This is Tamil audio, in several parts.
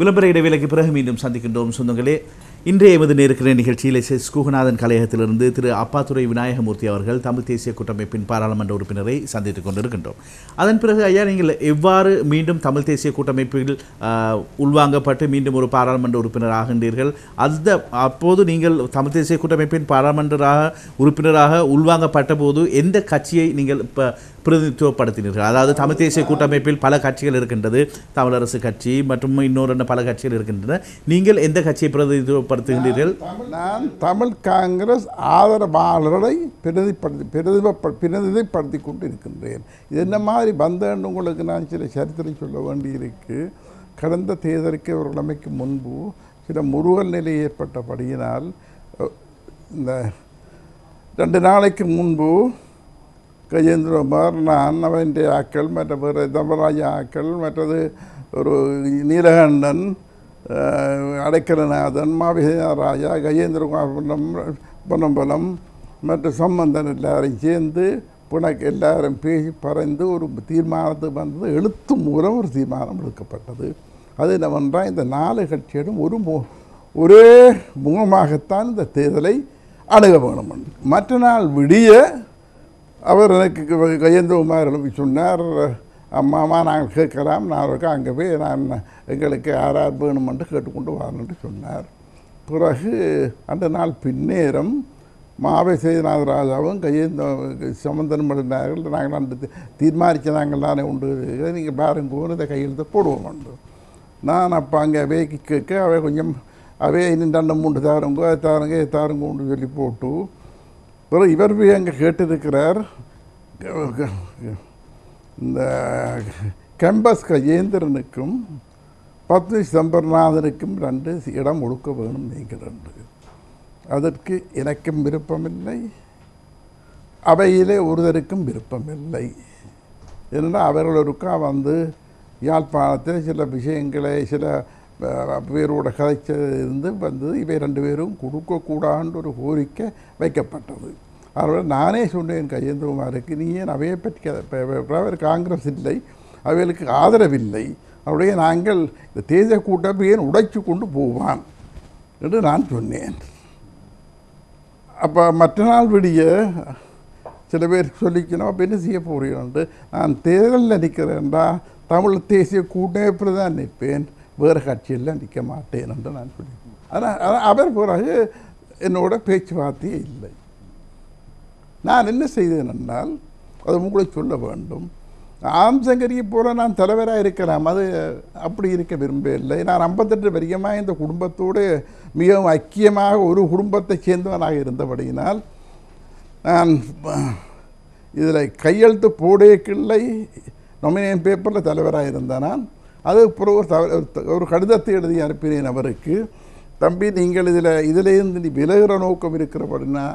விளம்பர இடைவேளைக்கு பிறகு மீண்டும் சந்திக்கின்றோம் சொந்தங்களே. இன்றைய எமது நேருக்கிற நிகழ்ச்சியில் குகநாதன் கலையகத்திலிருந்து திரு அப்பாத்துரை விநாயகமூர்த்தி அவர்கள் தமிழ் தேசிய கூட்டமைப்பின் பாராளுமன்ற உறுப்பினரை சந்தித்துக் கொண்டிருக்கின்றோம். அதன் பிறகு ஐயா, நீங்கள் எவ்வாறு மீண்டும் தமிழ் தேசிய கூட்டமைப்பில் உள்வாங்கப்பட்டு மீண்டும் ஒரு பாராளுமன்ற உறுப்பினர் ஆகின்றீர்கள்? அப்போது நீங்கள் தமிழ் தேசிய கூட்டமைப்பின் பாராளுமன்ற உறுப்பினராக உள்வாங்கப்பட்ட போது எந்த கட்சியை நீங்கள் பிரதிநிதித்துவப்படுத்தினீர்கள்? அதாவது தமிழ் தேசிய கூட்டமைப்பில் பல கட்சிகள் இருக்கின்றது, தமிழரசு கட்சி மற்றும் இன்னொரு பல கட்சிகள் இருக்கின்றன. நீங்கள் எந்த கட்சியை பிரதிநிதித்துவப்படுத்துகின்றீர்கள்? நான் தமிழ் காங்கிரஸ் ஆதரவாளர்களை பிரதிநிதிப்படுத்தி கொண்டு இருக்கின்றேன். இது என்ன மாதிரி வந்தேன்னு உங்களுக்கு நான் சில சரித்திரம் சொல்ல வேண்டியிருக்கு. கடந்த தேர்தலுக்கு ஒரு கிழமைக்கு முன்பு சில முருகல் நிலை ஏற்பட்டபடியினால் இந்த 2 நாளைக்கு முன்பு கஜேந்திரகுமார், நான், அவன் ஆக்கள், மற்ற வேறு தர்மராஜ ஆக்கள், மற்றது ஒரு நீலகண்டன், அடைக்கலநாதன், மாவிசேனராஜா, கஜேந்திரகுமார் பொன்னம்பலம் மற்ற சம்பந்தன் எல்லாரும் சேர்ந்து எல்லாரும் பேசி பறந்து ஒரு தீர்மானத்துக்கு வந்தது. எழுத்து மூலம் ஒரு தீர்மானம் எடுக்கப்பட்டது. அது என்னவென்றால், இந்த 4 கட்சியிடம் ஒரே முகமாகத்தான் இந்த தேர்தலை அணுக வேணும். மற்ற நாள் விடிய அவர் எனக்கு கஜேந்திரகுமார் எழுப்பி சொன்னார், அம்மாமா நாங்கள் கேட்கலாம், நான் அங்கே போய் நான் எங்களுக்கு யார் வேணுமென்று கேட்டுக்கொண்டு வரணுன்ட்டு சொன்னார். பிறகு அந்த நாள் பின்னேரம் மாவை சேதுநாதராஜாவும் சம்பந்தன் பண்ணினார்கள். நாங்கள் அந்த தீர்மானித்த நாங்கள் தானே உண்டு, நீங்கள் பாருங்க இதை கையெழுத்து போடுவோம் உண்டு. நான் அப்போ அங்கே அவைக்கு கேட்க அவை கொஞ்சம் அவே இன்னும் 2-3 தாருங்கோ அது தாருங்கன்னு சொல்லி போட்டு பிறகு இவர் போய் அங்கே கேட்டிருக்கிறார், இந்த கேம்பஸ் கஜேந்திரனுக்கும் பத்மி சிதம்பரநாதனுக்கும் 2 இடம் ஒடுக்க வேணும் நீங்கள் 2. அதற்கு எனக்கும் விருப்பமில்லை, அவையிலே ஒருவருக்கும் விருப்பமில்லை. ஏன்னா அவர்களுக்கா வந்து யாழ்ப்பாணத்தில் சில விஷயங்களை சில பேரோட கதைச்சிருந்து வந்தது. இவை 2 பேரும் கொடுக்கக்கூடாதுன்ற ஒரு கோரிக்கை வைக்கப்பட்டது. அதனால் நானே சொன்னேன் கஜேந்திரகுமாருக்கு, நீ ஏன் அவையை பற்றி அவர் காங்கிரஸ் இல்லை, அவைகளுக்கு ஆதரவில்லை, அவருடைய நாங்கள் இந்த தேசிய கூட்டம் ஏன் உடைச்சு கொண்டு போவான் என்று நான் சொன்னேன். அப்போ மற்ற நாள் விடிய சில பேர் சொல்லிக்கணும், அப்போ என்ன செய்ய போகிறீங்கன்ட்டு, நான் தேர்தலில் நிற்கிறேன்டா தமிழ் தேசிய கூட்டமைப்பில் தான் நிற்பேன், வேறு கட்சியில் நிற்க மாட்டேன் என்று நான் சொல்லியிருக்கேன். ஆனால் அவர் பிறகு என்னோட பேச்சுவார்த்தையே இல்லை. நான் என்ன செய்தேன் என்றால், அது உங்களுக்கு சொல்ல வேண்டும், ஆம்சங்கரியை போல நான் தலைவராக இருக்கலாம், அது அப்படி இருக்க விரும்பவில்லை. நான் 58 வரைக்குமாக இந்த குடும்பத்தோடு மிகவும் ஐக்கியமாக ஒரு குடும்பத்தை சேர்ந்தவனாக இருந்தபடியினால் நான் இதில் கையெழுத்து போடேக்கில்லை, நொமினேஷன் பேப்பரில் தலைவராக இருந்தேன். நான் அது ஒரு கடிதத்தை எழுதி அனுப்பினேன் அவருக்கு, தம்பி நீங்கள் இதிலேருந்து நீ விலகிற நோக்கம் இருக்கிறபடினா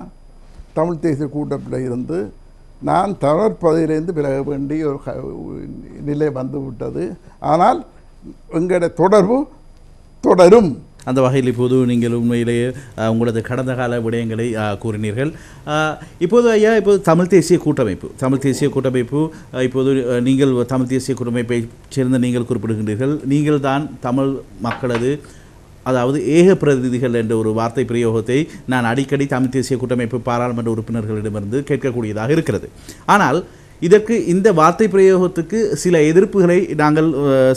தமிழ் தேசிய கூட்டத்தில் இருந்து நான் தமிழர் பதவியிலேருந்து விலக வேண்டிய ஒரு நிலை வந்துவிட்டது, ஆனால் எங்களுடைய தொடர்பு தொடரும். அந்த வகையில் இப்போது நீங்கள் உண்மையிலேயே உங்களது கடந்த கால விடயங்களை கூறினீர்கள். இப்போது ஐயா, இப்போது தமிழ் தேசிய கூட்டமைப்பு இப்போது நீங்கள் தமிழ் தேசிய கூட்டமைப்பை சேர்ந்த நீங்கள் குறிப்பிடுகின்றீர்கள், நீங்கள் தான் தமிழ் மக்களது அதாவது ஏக பிரதிநிதிகள் என்ற ஒரு வார்த்தை பிரயோகத்தை நான் அடிக்கடி தமிழ் தேசிய கூட்டமைப்பு பாராளுமன்ற உறுப்பினர்களிடமிருந்து கேட்கக்கூடியதாக இருக்கிறது. ஆனால் இதற்கு இந்த வார்த்தை பிரயோகத்துக்கு சில எதிர்ப்புகளை நாங்கள்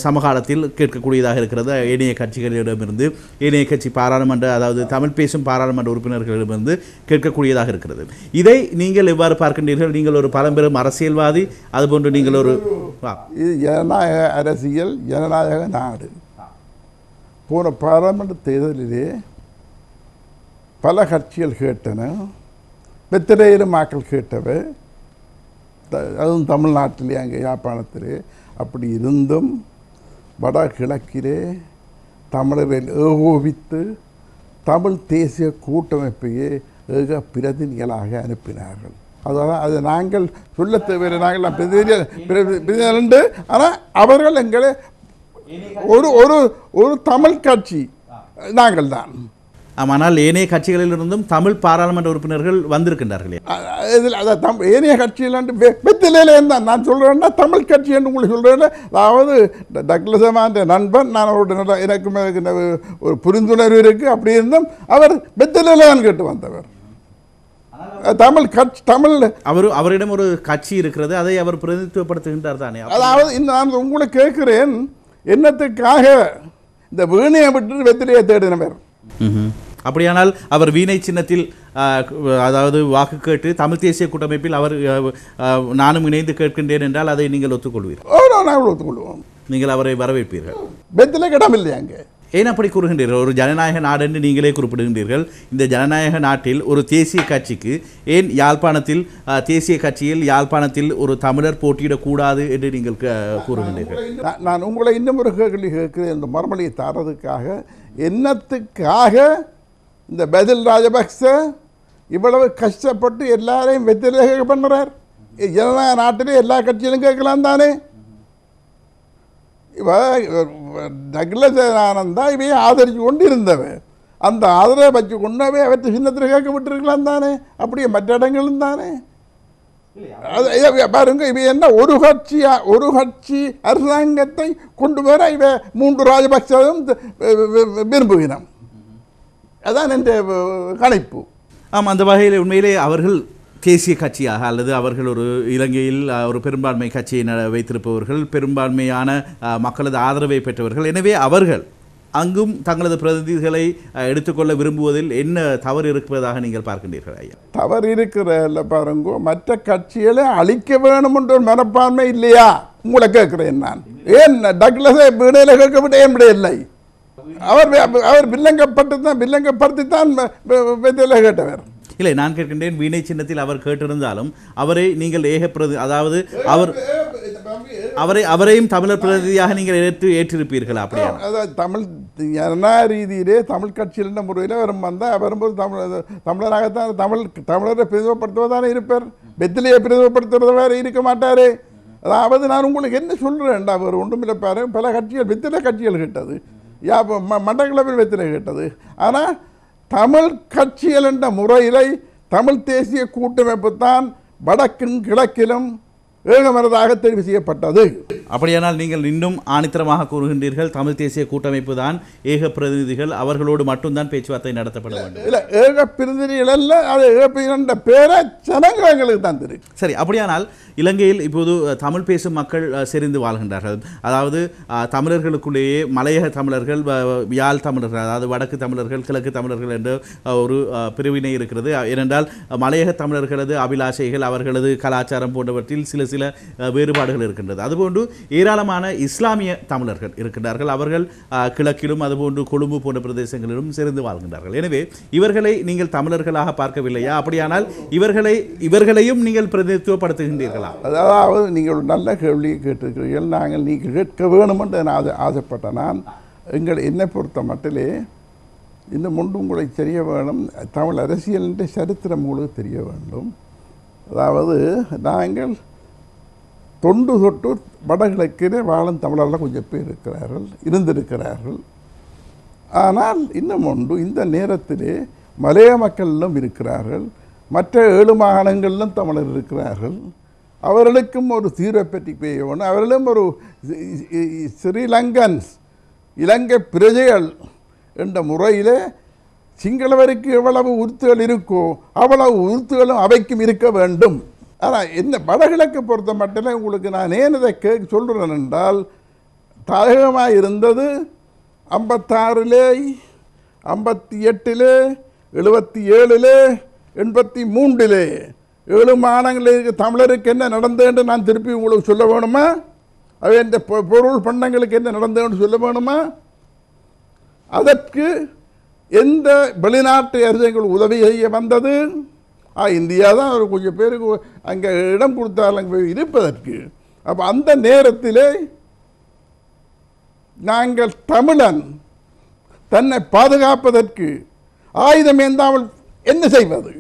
சமகாலத்தில் கேட்கக்கூடியதாக இருக்கிறது. ஏனைய கட்சிகளிடமிருந்து, ஏனைய கட்சி பாராளுமன்ற அதாவது தமிழ் பேசும் பாராளுமன்ற உறுப்பினர்களிடமிருந்து கேட்கக்கூடியதாக இருக்கிறது. இதை நீங்கள் எவ்வாறு பார்க்கின்றீர்கள்? நீங்கள் ஒரு பழம்பெரும் அரசியல்வாதி, அதுபோன்று நீங்கள் ஒரு இது ஜனநாயக அரசியல், ஜனநாயக நாடு. போன பாராளுமன்ற தேர்தலிலே பல கட்சிகள் கேட்டன, வெத்திரையிலும் மக்கள் கேட்டவை, அதுவும் தமிழ்நாட்டிலே அங்கே யாழ்ப்பாணத்திலே. அப்படி இருந்தும் வடகிழக்கிலே தமிழரை ஏகோபித்து தமிழ் தேசிய கூட்டமைப்பையே ஏக பிரதிநிதிகளாக அனுப்பினார்கள். அதாவது அது நாங்கள் சொல்ல தேவையில்லை, நாங்கள் பிரதிநிதி. ஆனால் அவர்கள் எங்களை ஒரு தமிழ் கட்சி நாங்கள் தான். ஆனால் ஏனைய கட்சிகளிலிருந்தும் தமிழ் பாராளுமன்ற உறுப்பினர்கள் வந்திருக்கின்றார்களே. இதில் அதான் ஏனைய கட்சியில் வெத்திலையில் இருந்தால் நான் சொல்கிறேன்னா தமிழ் கட்சி என்று உங்களுக்கு சொல்கிறேன். அதாவது டக்ளசமான நண்பன், நான் அவரோட எனக்கு ஒரு புரிந்துணர்வு இருக்குது. அப்படி இருந்தும் அவர் வெத்திலையில் தான் கேட்டு வந்தவர். தமிழ் கட்சி தமிழ் அவரிடம் ஒரு கட்சி இருக்கிறது, அதை அவர் பிரதிநிதித்துவப்படுத்துகின்றார் தானே. அதாவது நான் உங்களை கேட்கிறேன், என்னத்துக்காக இந்த வீணையை விட்டு வெத்திலையை தேடினவர்? அப்படியானால் அவர் வீணை சின்னத்தில் அதாவது வாக்கு கேட்டு தமிழ் தேசிய கூட்டமைப்பில் அவர் நானும் இணைந்து கேட்கின்றேன் என்றால் அதை நீங்கள் ஒத்துக்கொள்வீர்கள்? நாங்கள் ஒத்துக்கொள்வோம். நீங்கள் அவரை வரவேற்பீர்கள்? வெத்திலை கிடமில்லையா அங்கே? ஏன் அப்படி கூறுகின்றீர்கள்? ஒரு ஜனநாயக நாடு என்று நீங்களே குறிப்பிடுகின்றீர்கள். இந்த ஜனநாயக நாட்டில் ஒரு தேசிய கட்சிக்கு ஏன் யாழ்ப்பாணத்தில் தேசிய கட்சியில் யாழ்ப்பாணத்தில் ஒரு தமிழர் போட்டியிடக்கூடாது என்று நீங்கள் கூறுகின்றீர்கள்? நான் உங்களை இன்னும் ஒரு கேள்வி கேட்கிறேன். இந்த மறுமொழியை தரதுக்காக என்னத்துக்காக இந்த பசில் ராஜபக்ச இவ்வளவு கஷ்டப்பட்டு எல்லாரையும் வெத்திலே பண்ணுறார்? ஜனநாயக நாட்டிலே எல்லா கட்சியிலும் கேட்கலாம் தானே. டக்ளஸ் ஆனந்தா இவையை ஆதரித்து கொண்டு இருந்தவன், அந்த ஆதரவை வச்சு கொண்டவே அவற்றை சின்னத்தில் கேட்க விட்டுருக்கலாம் தானே. அப்படியே மற்ற இடங்களும் தானே. பாருங்க, இவை என்ன ஒரு கட்சி அரசாங்கத்தை கொண்டு வர இவ 3 ராஜபக்சவும் விரும்புகிறோம். அதான் என்ற கணிப்பு. ஆமாம், அந்த வகையில் உண்மையிலே அவர்கள் தேசிய கட்சியாக அல்லது அவர்கள் ஒரு இலங்கையில் ஒரு பெரும்பான்மை கட்சியை வைத்திருப்பவர்கள், பெரும்பான்மையான மக்களது ஆதரவை பெற்றவர்கள். எனவே அவர்கள் அங்கும் தங்களது பிரதிநிதிகளை எடுத்துக்கொள்ள விரும்புவதில் என்ன தவறு இருப்பதாக நீங்கள் பார்க்கின்றீர்கள் ஐயா? தவறு இருக்கிற பாருங்க, மற்ற கட்சிகளை அழிக்க வேணும் என்ற ஒரு மனப்பான்மை இல்லையா? உங்களை கேட்கிறேன் நான். ஏன் டக்ளஸை வீணையில் கேட்க விட ஏன் விட இல்லை? அவர் வில்லங்கப்படுத்தித்தான் வெத்திலை கேட்டவர். இல்லை, நான் கேட்கின்றேன், வீணை சின்னத்தில் அவர் கேட்டிருந்தாலும் அவரை நீங்கள் அதாவது அவரையும் தமிழர் பிரதிநிதியாக நீங்கள் ஏற்றிருப்பீர்களா? அப்படியா? அதாவது தமிழ் ஜனநாயக ரீதியிலே தமிழ் கட்சியில் முறையில் வரும் வந்தால் வரும்போது தமிழராகத்தான் தமிழரை பிரதிநிதிப்படுத்துவதானே இருப்பார். வெத்திலையை பிரதிநிதிப்படுத்துவதாக இருக்க மாட்டாரே. அதாவது நான் உங்களுக்கு என்ன சொல்கிறேன், அவர் ஒன்றுமில்லை பாரு, பல கட்சிகள் வெத்திலை கட்சிகள் கேட்டது, மட்டக்களப்பில் வெத்திலை கேட்டது. ஆனால் தமிழ் கட்சிகள் என்ற முறையில் தமிழ் தேசிய கூட்டமைப்பு தான் வடக்கும் கிழக்கிலும் ஏகமனதாக தெரிவு செய்யப்பட்டது. அப்படியானால் நீங்கள் இன்னும் ஆணித்தரமாக கூறுகின்றீர்கள், தமிழ் தேசிய கூட்டமைப்பு தான் ஏக பிரதிநிதிகள், அவர்களோடு மட்டும்தான் பேச்சுவார்த்தை நடத்தப்பட வேண்டும். இல்லை, ஏக பிரதிநிதிகள் அல்ல, அது ஏக பிரதிநிதி பேரை ஜனங்களுக்கு தான் தெரியும். சரி, அப்படியானால் இலங்கையில் இப்போது தமிழ் பேசும் மக்கள் செறிந்து வாழ்கின்றார்கள். அதாவது தமிழர்களுக்குள்ளேயே மலையக தமிழர்கள், யாழ் தமிழர்கள், அதாவது வடக்கு தமிழர்கள், கிழக்கு தமிழர்கள் என்ற ஒரு பிரிவினை இருக்கிறது. ஏனென்றால் மலையக தமிழர்களது அபிலாஷைகள், அவர்களது கலாச்சாரம் போன்றவற்றில் சில வேறுபாடுகள் இருக்கின்றது. அதுபோன்று ஏராளமான இஸ்லாமிய தமிழர்கள் இருக்கின்றார்கள். அவர்கள் கிழக்கிலும் அதுபோன்று கொழும்பு போன்ற பிரதேசங்களிலும் சேர்ந்து வாழ்கின்றார்கள். எனவே இவர்களை நீங்கள் தமிழர்களாக பார்க்கவில்லையா? அப்படியானால் இவர்களையும் நீங்கள் பிரதிநிதித்துவப்படுத்துகின்றீர்களா? அதாவது நீங்கள் ஒரு நல்ல கேள்வியை கேட்டிருக்கிறீர்கள். நாங்கள் நீங்கள் கேட்க வேணும் என்று நான் ஆசைப்பட்ட நான் என்னை பொறுத்த மட்டிலே இன்னும் ஒன்று உங்களுக்கு தெரிய வேணும், தமிழ் அரசியல் சரித்திரம் உங்களுக்கு தெரிய வேண்டும். அதாவது நாங்கள் தொண்டு தொட்டு வடகிழக்கிலே வாழும் தமிழர்கள் கொஞ்சம் பேர் இருந்திருக்கிறார்கள். ஆனால் இன்னும் ஒன்று, இந்த நேரத்திலே மலைய மக்களிலும் இருக்கிறார்கள், மற்ற 7 மாகாணங்களிலும் தமிழர் இருக்கிறார்கள். அவர்களுக்கும் ஒரு தீர்வை பற்றி பேசணும். அவர்களும் ஒரு ஸ்ரீலங்கன்ஸ், இலங்கை பிரஜைகள் என்ற முறையில் சிங்களவருக்கு எவ்வளவு உறுத்துகள் இருக்கோ அவ்வளவு உறுத்துகளும் அவைக்கும் இருக்க வேண்டும். ஆனால் என்ன வடகிழக்கு பொறுத்த மட்டும் உங்களுக்கு நான் ஏன் இதை சொல்கிறேன் என்றால், தாயகமாக இருந்தது 56, 58, 77, 83 7 மாநிலங்களுக்கு தமிழருக்கு என்ன நடந்தது என்று நான் திருப்பி உங்களுக்கு சொல்ல வேணுமா? அவை இந்த பொருள் பண்டங்களுக்கு என்ன நடந்ததுன்னு சொல்ல வேணுமா? அதற்கு எந்த வெளிநாட்டு அரசுகள் உதவி செய்ய வந்தது? இந்தியா தான் ஒரு கொஞ்சம் பேருக்கு அங்கே இடம் கொடுத்தாங்க இருப்பதற்கு. அப்போ அந்த நேரத்திலே நாங்கள் தமிழன் தன்னை பாதுகாப்பதற்கு ஆயுதம் ஏந்தாமல் என்ன செய்வது?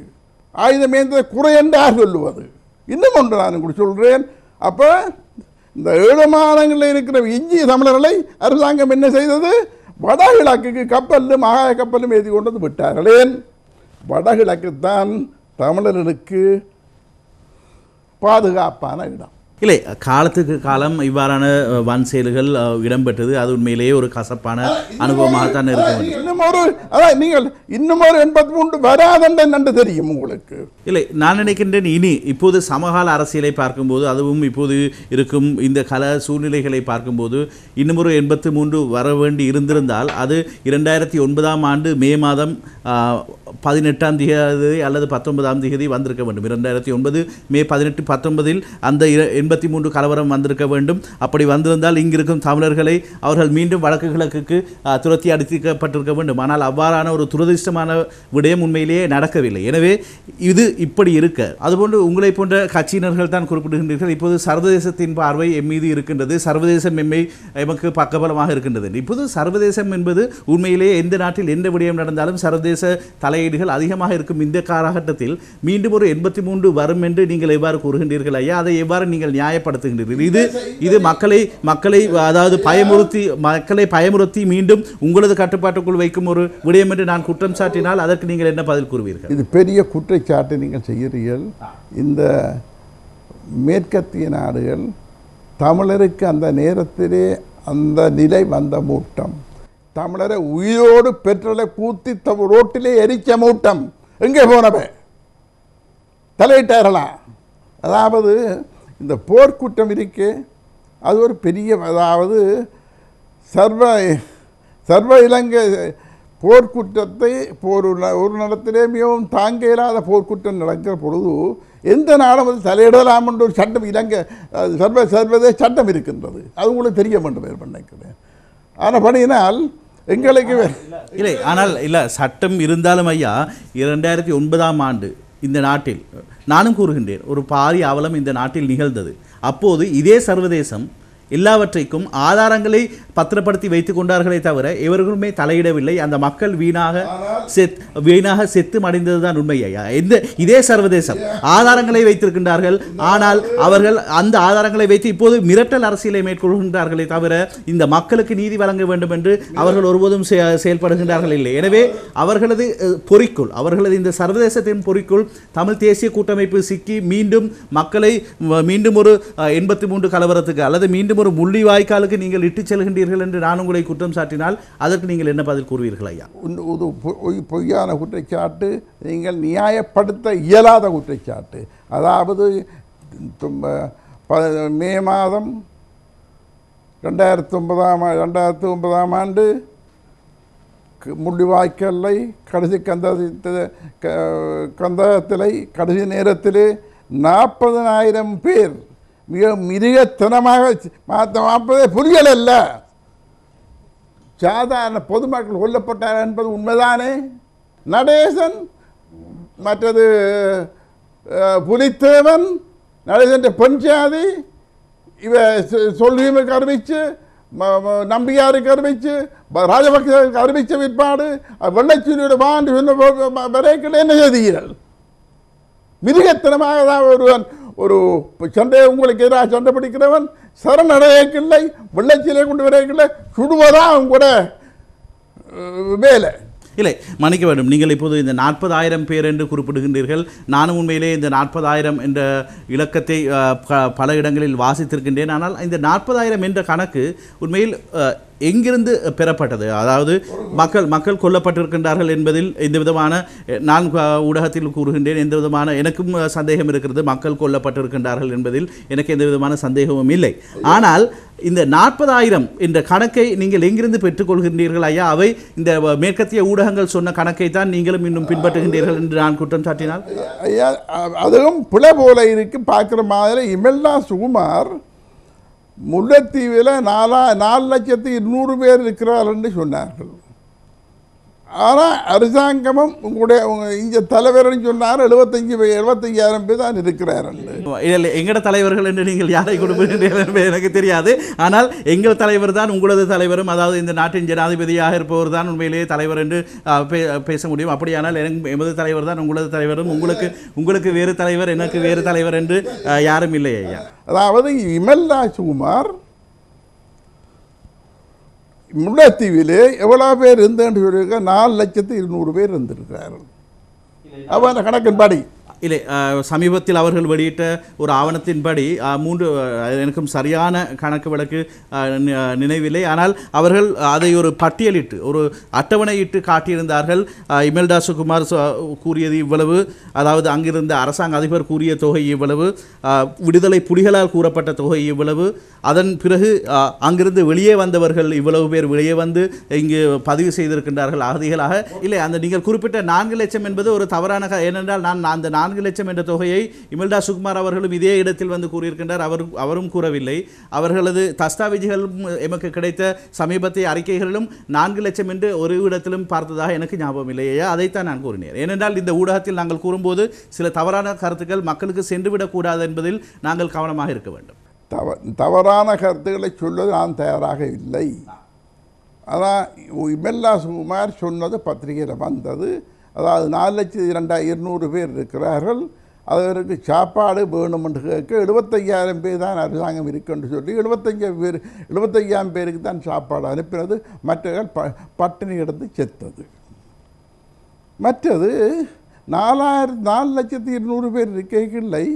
ஆயுதம் ஏந்த குறை என்று யார் சொல்லுவது? இன்னும் ஒன்று நான் கூட சொல்கிறேன். அப்போ இந்த 7 மாநிலங்களில் இருக்கிற இந்திய தமிழர்களை அரசாங்கம் என்ன செய்தது? வடகிழக்குக்கு கப்பலும் மகாய கப்பலும் ஏற்றி கொண்டு வந்து விட்டார்கள். ஏன்? வடகிழக்குத்தான் தமிழர்களுக்கு பாதுகாப்பான இடம். இல்லை, காலத்துக்கு காலம் இவ்வாறான வன் செயல்கள் இடம்பெற்றது. அது உண்மையிலேயே ஒரு கசப்பான அனுபவமாகத்தான் இருக்கும். நீங்கள் இன்னும் ஒரு 83 வராதென்று நன்று தெரியும் உங்களுக்கு. இல்லை, நான் நினைக்கின்றேன் இப்போது சமகால அரசியலை பார்க்கும்போது, அதுவும் இப்போது இருக்கும் இந்த கல சூழ்நிலைகளை பார்க்கும்போது இன்னும் ஒரு 83 வர வேண்டி இருந்திருந்தால் அது 2009ஆம் ஆண்டு மே மாதம் 18ஆம் தேதி அல்லது 19ஆம் தேதி வந்திருக்க வேண்டும். 2009 மே 18, 19 அந்த 83 கலவரம் வந்திருக்க வேண்டும். அப்படி வந்திருந்தால் இங்கிருக்கும் தமிழர்களை அவர்கள் மீண்டும் வடக்கு கிழக்குக்கு துரத்தி அடிக்கப்பட்டிருக்க வேண்டும். ஆனால் அவ்வாறான ஒரு துரதிர்ஷ்டமான விடயம் உண்மையிலேயே நடக்கவில்லை. எனவே இது இப்படி இருக்க, அதுபோன்று உங்களை போன்ற கட்சியினர்கள் தான் குறிப்பிடுகின்றீர்கள், இப்போது சர்வதேசத்தின் பார்வை எம் மீது இருக்கின்றது, சர்வதேசம் எமக்கு பக்கபலமாக இருக்கின்றது. இப்போது சர்வதேசம் என்பது உண்மையிலேயே எந்த நாட்டில் எந்த விடயம் நடந்தாலும் சர்வதேச தலையீடுகள் அதிகமாக இருக்கும் இந்த காலகட்டத்தில் மீண்டும் ஒரு 83 வரும் என்று நீங்கள் எவ்வாறு கூறுகின்றீர்கள் ஐயா? அதை எவ்வாறு நீங்கள் நியாயப்படுத்துகின்றீர்கள்? இது மக்களை அதாவது பயமுறுத்தி மீண்டும் உங்களது கட்டுப்பாட்டுக்குள் வைக்கும் ஒரு விடயம் என்று நான் குற்றம் சாட்டினால் அதற்கு நீங்கள் என்ன பதில் கூறுவீர்கள்? இது பெரிய குற்றச்சாட்டு நீங்கள் செய்கிறீர்கள். இந்த மேற்கத்திய நாடுகள் தமிழருக்கு அந்த நேரத்திலே அந்த நிலை வந்த மூட்டம், தமிழரை உயிரோடு பெட்ரோலை கூத்தி ரோட்டிலே எரிச்ச மூட்டம் எங்கே போனவன் தலையிட்டார்களா? அதாவது இந்த போர்க்குற்றம் இருக்கே, அது ஒரு பெரிய, அதாவது சர்வ இலங்கை போர்க்குற்றத்தை ஒரு நடத்திலே மிகவும் தாங்க இயலாத போர்க்குற்றம் நடக்கிற பொழுது எந்த நாடும் அது தலையிடலாம் என்ற ஒரு சட்டம் இலங்கை சர்வதேச சட்டம் இருக்கின்றது. அது உங்களுக்கு தெரிய வேண்டும் நினைக்கிறேன். ஆனால் பண்ணினால் எங்களுக்கு இல்லை, ஆனால் இல்லை, சட்டம் இருந்தாலும் ஐயா 2009ஆம் ஆண்டு இந்த நாட்டில் நானும் கூறுகின்றேன் ஒரு பாரிய அவலம் இந்த நாட்டில் நிகழ்ந்தது. அப்போது இதே சர்வதேசம் எல்லாவற்றைக்கும் ஆதாரங்களை பத்திரப்படுத்தி வைத்துக் கொண்டார்களே தவிர இவர்களுமே தலையிடவில்லை. அந்த மக்கள் வீணாக செத்து மடிந்ததுதான் உண்மை ஐயா. இதே சர்வதேசம் ஆதாரங்களை வைத்திருக்கின்றார்கள். ஆனால் அவர்கள் அந்த ஆதாரங்களை வைத்து இப்போது மிரட்டல் அரசியலை மேற்கொள்கின்றார்களே தவிர இந்த மக்களுக்கு நீதி வழங்க வேண்டும் என்று அவர்கள் ஒருபோதும் செயல்படுகின்றார்கள் இல்லை. எனவே அவர்களது பொறிக்குள், அவர்களது இந்த சர்வதேசத்தின் பொறிக்குள் தமிழ் தேசிய கூட்டமைப்பு சிக்கி மீண்டும் மக்களை மீண்டும் ஒரு 83 கலவரத்துக்கு அல்லது மீண்டும் ஒரு முள்ளி வாய்க்காலுக்கு நீங்கள் இட்டுச் செல்கின்றீர்கள் என்று நான் உங்களை குற்றம் சாட்டினால் அதற்கு நீங்கள் என்ன பதில் கூறுவீர்கள் ஐயா? பொய்யான குற்றச்சாட்டு, நீங்கள் நியாயப்படுத்த இயலாத குற்றச்சாட்டு. அதாவது மே மாதம் 2009ஆம் ஆண்டு முள்ளிவாய்க்கல்லை கடைசி கந்தத்திலை கடைசி நேரத்திலே 40,000 பேர் மிக மிருகத்தனமாக 40 புலிகள் அல்ல, சாதாரண பொதுமக்கள் கொல்லப்பட்டார் என்பது உண்மைதானே. நடேசன், மற்றது புலித்தேவன், நடேசன் பெண் சாதி, இவ சொல்லியமுக்கு அறிவிச்சு, நம்பியாருக்கு அறிவிச்சு, ராஜபக்சருக்கு அறிவிச்ச பிற்பாடு வெள்ளச்சூரியோட வாண்டு சொன்ன வரைக்கும் என்ன செய்தீர்கள்? மிருகத்தனமாக தான் ஒரு சண்டை உங்களுக்கு எதிராக சண்டை பிடிக்கிறவன் சரணடையக்கில்லை, வெள்ளச்சிலை கொண்டு வரைக்கில்லை, சுடுவதான் கூட வேலை. இல்லை, மன்னிக்க வேண்டும், நீங்கள் இப்போது இந்த 40,000 பேர் என்று குறிப்பிடுகின்றீர்கள். நானும் உண்மையிலே இந்த 40,000 என்ற இலக்கத்தை பல இடங்களில் வாசித்திருக்கின்றேன். ஆனால் இந்த 40,000 என்ற கணக்கு உண்மையில் எங்கிருந்து பெறப்பட்டது? அதாவது மக்கள் கொல்லப்பட்டிருக்கின்றார்கள் என்பதில் எந்த விதமான, நான் ஊடகத்தில் கூறுகின்றேன், எந்த விதமான எனக்கும் சந்தேகம் இருக்கிறது. மக்கள் கொல்லப்பட்டிருக்கின்றார்கள் என்பதில் எனக்கு எந்த விதமான சந்தேகமும் இல்லை. ஆனால் இந்த 40,000 என்ற கணக்கை நீங்கள் எங்கிருந்து பெற்றுக்கொள்கின்றீர்கள் ஐயா? அவை இந்த மேற்கத்திய ஊடகங்கள் சொன்ன கணக்கை தான் நீங்களும் இன்னும் பின்பற்றுகின்றீர்கள் என்று நான் குற்றம் சாட்டினால் ஐயா, அதுவும் பிழை போல இருக்கு. பார்க்குற மாதிரி இமெல்லா சுகுமார் முல்லைத்தீவில் 4,200,000 பேர் இருக்கிறார்கள் என்று சொன்னார்கள். ஆனால் அரசாங்கமும் உங்களுடைய இங்கே தலைவர்னு சொன்னார் 75,000 பேர் தான் இருக்கிறார்கள். எங்களோட தலைவர்கள் என்று நீங்கள் யாரை கொடுப்பீர்கள் எனக்கு தெரியாது. ஆனால் எங்கள் தலைவர் தான் உங்களது தலைவரும், அதாவது இந்த நாட்டின் ஜனாதிபதியாக இருப்பவர் தான் உண்மையிலேயே தலைவர் என்று பேச முடியும். அப்படியானால் எமது தலைவர் தான் உங்களது தலைவரும், உங்களுக்கு வேறு தலைவர், எனக்கு வேறு தலைவர் என்று யாரும் இல்லை ஐயா. அதாவது இமெல்லா சுகுமார் முல்லைத்தீவிலே எவ்வளோ பேர் இருந்தேன்னு சொல்லியிருக்க 4,200,000 பேர் இருந்திருக்கிறார்கள். அவன் கணக்கின்படி இல்லை, சமீபத்தில் அவர்கள் வெளியிட்ட ஒரு ஆவணத்தின்படி 3 எனக்கும் சரியான கணக்கு வழக்கு நினைவில்லை. ஆனால் அவர்கள் அதை ஒரு பட்டியலிட்டு ஒரு அட்டவணையிட்டு காட்டியிருந்தார்கள். இமெல்டா சுகுமார் கூறியது இவ்வளவு, அதாவது அங்கிருந்த அரசாங்க அதிபர் கூறிய தொகை இவ்வளவு, விடுதலை புலிகளால் கூறப்பட்ட தொகை இவ்வளவு, அதன் பிறகு அங்கிருந்து வெளியே வந்தவர்கள் இவ்வளவு பேர் வெளியே வந்து இங்கு பதிவு செய்திருக்கின்றார்கள் அகதிகளாக. இல்லை, அந்த நீங்கள் குறிப்பிட்ட 4 லட்சம் என்பது ஒரு தவறான, ஏனென்றால் நான் அந்த 4 லட்சம் என்ற தொகையை இமெல்டா சுகுமார் அவர்களும் இதே இடத்தில் வந்து கூறியிருக்கின்றார். அவரும் கூறவில்லை. அவர்களது தஸ்தாவேஜுகளும் எமக்கு கிடைத்த சமீபத்திய அறிக்கைகளிலும் 4 லட்சம் என்று ஒரு இடத்திலும் பார்த்ததாக எனக்கு ஞாபகம் இல்லையே. அதைத்தான் நான் கூறினேன். ஏனென்றால் இந்த ஊடகத்தில் நாங்கள் கூறும்போது சில தவறான கருத்துக்கள் மக்களுக்கு சென்றுவிடக்கூடாது என்பதில் நாங்கள் கவனமாக இருக்க வேண்டும். தவறான கருத்துக்களை சொல்வது நான் தயாராக இல்லை. அதான் இமெல்டா சுகுமார் சொன்னது பத்திரிகையில் வந்தது. அதாவது 4,02,200 பேர் இருக்கிறார்கள். அதற்கு சாப்பாடு வேணும் என்று கேட்க 75,000 பேர் தான் அரசாங்கம் இருக்குன்னு சொல்லி 75,000 பேருக்கு தான் சாப்பாடு அனுப்பினது. மற்றவர்கள் பட்டினி கிடந்து செத்தது. மற்றது 4,02,200 பேர் இருக்கைகளை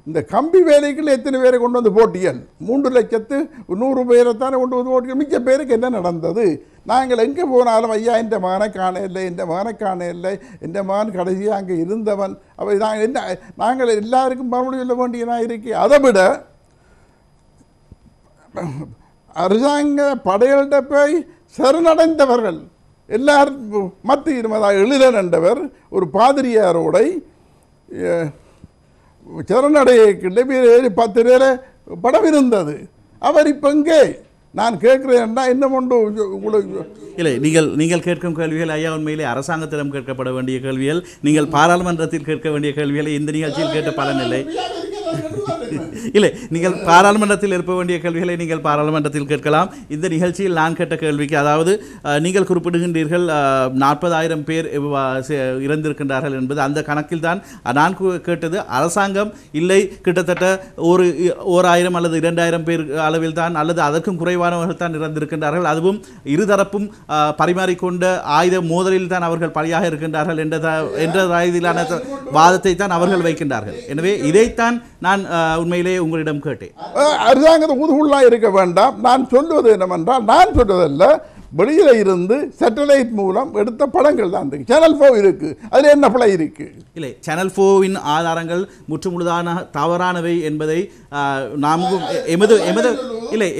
இந்த கம்பி வேலைக்குள்ள எத்தனை பேரை கொண்டு வந்து போட்டியல் 3,100,000 பேரைத்தானே கொண்டு வந்து போட்டியல். மிச்ச பேருக்கு என்ன நடந்தது? நாங்கள் எங்கே போனாலும் ஐயா இந்த மகனை காண இல்லை, இந்த மகனை காண இல்லை, இந்த மகன் கடைசியாக அங்கே இருந்தவன். அவை நாங்கள் எல்லாருக்கும் மறுபடியும் சொல்ல வேண்டியதாக இருக்கு. அதை விட அரசாங்க படைகள்கிட்ட போய் சரணடைந்தவர்கள் எல்லாரும் மத்தியில் எழிலன் என்றவர் ஒரு பாதிரியாரோட சரணடையக்கிட்ட 10 பேர் படம் இருந்தது. அவர் இப்போ இங்கே நான் கேட்குறேன்னா என்ன கொண்டு உங்களுக்கு இல்லை, நீங்கள் கேட்கும் கேள்விகள் ஐயா உண்மையிலே அரசாங்கத்திடம் கேட்கப்பட வேண்டிய கேள்விகள். நீங்கள் பாராளுமன்றத்தில் கேட்க வேண்டிய கேள்விகளை இந்த நிகழ்ச்சியில் கேட்ட பலனில்லை. இல்லை, நீங்கள் பாராளுமன்றத்தில் எழுப்ப வேண்டிய கேள்விகளை நீங்கள் பாராளுமன்றத்தில் கேட்கலாம். இந்த நிகழ்ச்சியில் நான் கேட்ட கேள்விக்கு, அதாவது நீங்கள் குறிப்பிடுகின்றீர்கள் 40,000 பேர் இறந்திருக்கின்றார்கள் என்பது, அந்த கணக்கில் தான் நான் கேட்டது. அரசாங்கம் இல்லை, கிட்டத்தட்ட 1,000 அல்லது 2,000 பேர் அளவில் தான் அல்லது அதற்கும் குறைவானவர்கள் தான் இறந்திருக்கின்றார்கள். அதுவும் இருதரப்பும் பரிமாறிக்கொண்ட ஆயுத மோதலில் தான் அவர்கள் பலியாக இருக்கின்றார்கள் என்ற ரீதியிலான வாதத்தை தான் அவர்கள் வைக்கின்றார்கள். எனவே இதைத்தான் நான் உண்மையிலே உங்களிடம் கேட்டேன். அரசாங்கத்தை ஊதுகுள்ளாக இருக்க வேண்டாம். நான் சொல்வது என்னவென்றால், நான் சொல்வதல்ல, வெளியில் இருந்து சேட்டலைட் மூலம் எடுத்த படங்கள் தான் இருக்கு. சேனல் 4 இருக்கு, அதில் என்ன பிழை இருக்கு? இல்லை, சேனல் 4 ஆதாரங்கள் முற்றுமுழுதான தவறானவை என்பதை நாமும்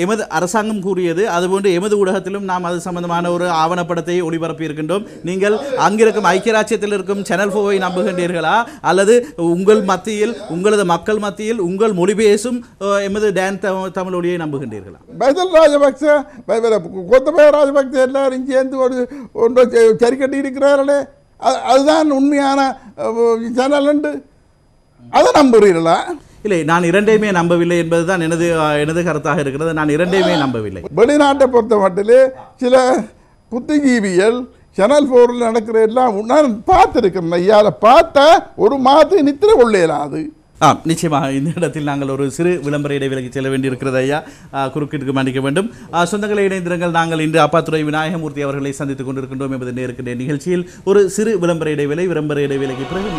எமது அரசாங்கம் கூறியது. அதுபோன்று எமது ஊடகத்திலும் நாம் அது சம்பந்தமான ஒரு ஆவணப்படத்தை ஒளிபரப்பி இருக்கின்றோம். நீங்கள் அங்கிருக்கும் ஐக்கிய ராஜ்யத்தில் இருக்கும் சேனல் 4 நம்புகின்றீர்களா, அல்லது உங்கள் மத்தியில், உங்களது மக்கள் மத்தியில் உங்கள் மொழி பேசும் எமது டான் தமிழ் ஒளியை நம்புகின்றீர்களா? பைதல் ராஜபக்ச, கோத்தபய ராஜபக்ச எல்லாரும் சேர்ந்து ஒன்று சரி கட்டி இருக்கிறார்களே, அதுதான் உண்மையான சேனல் உண்டு. அதை நம்புறீர்களா? இல்லை, நான் இரண்டையுமே நம்பவில்லை என்பதுதான் எனது கருத்தாக இருக்கிறது. நான் இரண்டையுமே நம்பவில்லை. வெளிநாட்டை பொறுத்த மட்டிலே சில புத்திஜீவிகள் சேனல் 4 நடக்கிற எல்லாம் நான் பார்த்துருக்கேன். ஐயாவில் பார்த்தா ஒரு மாதம் நித்திரை கொள்ளலாம். அது நிச்சயமாக இந்த இடத்தில் நாங்கள் ஒரு சிறு விளம்பர இடைவேளைக்கு செல்ல வேண்டியிருக்கிறது ஐயா. குறுக்கிற்கு மன்னிக்க வேண்டும். சொந்தங்களை இணைந்திருங்கள். நாங்கள் இன்று அப்பாத்துறை விநாயகமூர்த்தி அவர்களை சந்தித்துக் கொண்டிருக்கின்றோம் என்பது நேருக்கு நிகழ்ச்சியில் ஒரு சிறு விளம்பர இடைவேளைக்கு பிறகு